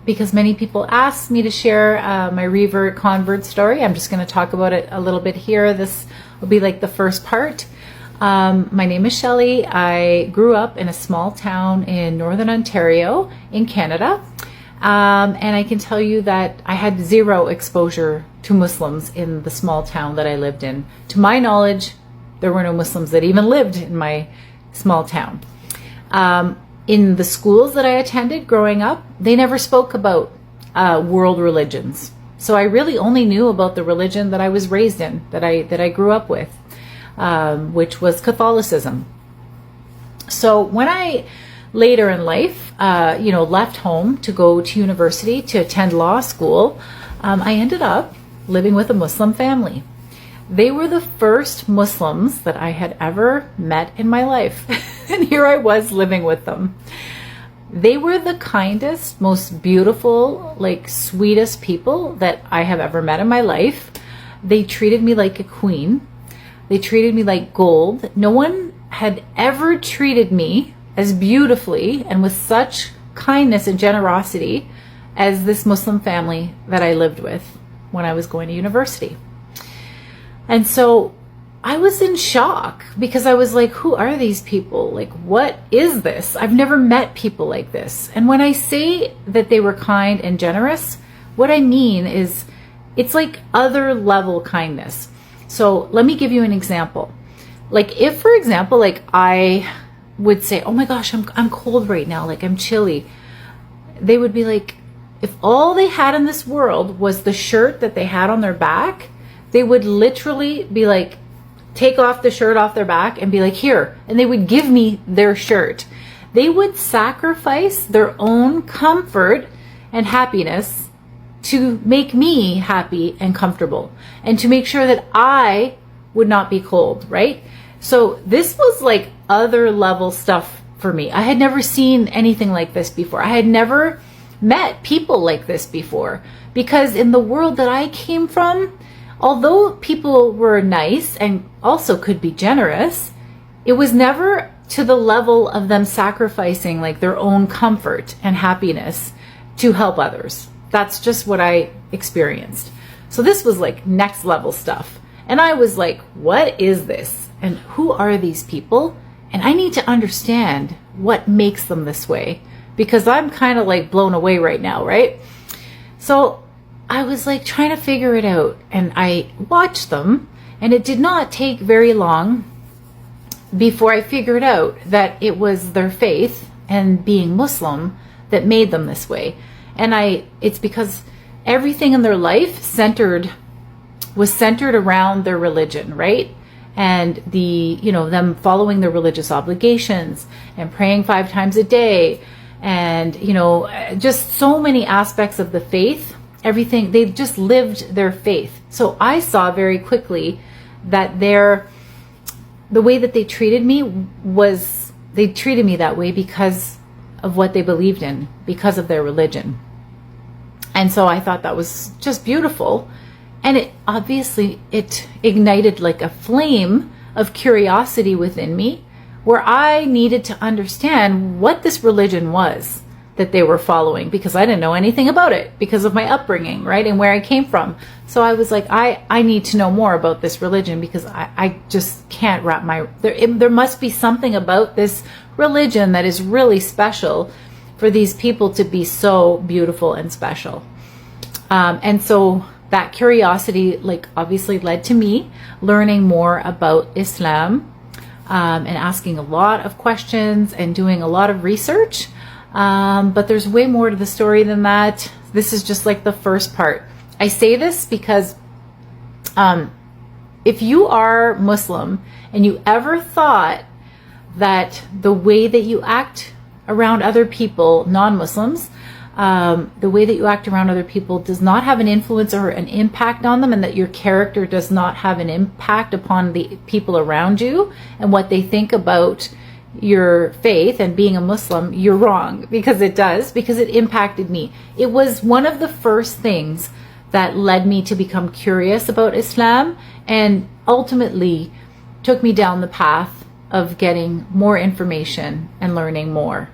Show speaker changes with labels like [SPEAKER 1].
[SPEAKER 1] because many people asked me to share my Revert convert story. I'm just going to talk about it a little bit here. This will be like the first part. My name is Shelley. I grew up in a small town in Northern Ontario in Canada. And I can tell you that I had zero exposure to Muslims in the small town that I lived in. To my knowledge, there were no Muslims that even lived in my small town. In the schools that I attended growing up, they never spoke about world religions. So I really only knew about the religion that I was raised in, that I grew up with, which was Catholicism. So when I later in life, left home to go to university to attend law school, I ended up living with a Muslim family. They were the first Muslims that I had ever met in my life. And here I was living with them. They were the kindest, most beautiful, sweetest people that I have ever met in my life. They treated me like a queen. They treated me like gold. No one had ever treated me as beautifully and with such kindness and generosity as this Muslim family that I lived with when I was going to university. And so I was in shock because I was like, who are these people? What is this? I've never met people like this. And when I say that they were kind and generous, what I mean is it's like other level kindness. So let me give you an example. If, for example, I would say, oh my gosh, I'm cold right now, I'm chilly. They would be like, if all they had in this world was the shirt that they had on their back, they would literally be like, take off the shirt off their back and be like, here. And they would give me their shirt. They would sacrifice their own comfort and happiness to make me happy and comfortable and to make sure that I would not be cold, right? So this was other level stuff for me. I had never seen anything like this before. I had never met people like this before, because in the world that I came from, although people were nice and also could be generous, it was never to the level of them sacrificing their own comfort and happiness to help others. That's just what I experienced. So this was next level stuff. And I was like, what is this? And who are these people? And I need to understand what makes them this way, because I'm kind of blown away right now, right? So I was trying to figure it out, and I watched them, and it did not take very long before I figured out that it was their faith and being Muslim that made them this way. And it's because everything in their life was centered around their religion, right? And them following their religious obligations and praying 5 times a day, and just so many aspects of the faith. Everything, they just lived their faith. So I saw very quickly that the way that they treated me was, they treated me that way because of what they believed in, because of their religion. And so I thought that was just beautiful. And it obviously, it ignited a flame of curiosity within me, where I needed to understand what this religion was that they were following, because I didn't know anything about it because of my upbringing, right? And where I came from. So I was like, I need to know more about this religion, because I just can't wrap there must be something about this religion that is really special for these people to be so beautiful and special. And so that curiosity obviously led to me learning more about Islam, and asking a lot of questions and doing a lot of research. But there's way more to the story than that. This is just the first part. I say this because if you are Muslim and you ever thought that the way that you act around other people, non-Muslims, the way that you act around other people does not have an influence or an impact on them, and that your character does not have an impact upon the people around you and what they think about your faith and being a Muslim, you're wrong, because it does, because it impacted me. It was one of the first things that led me to become curious about Islam, and ultimately took me down the path of getting more information and learning more.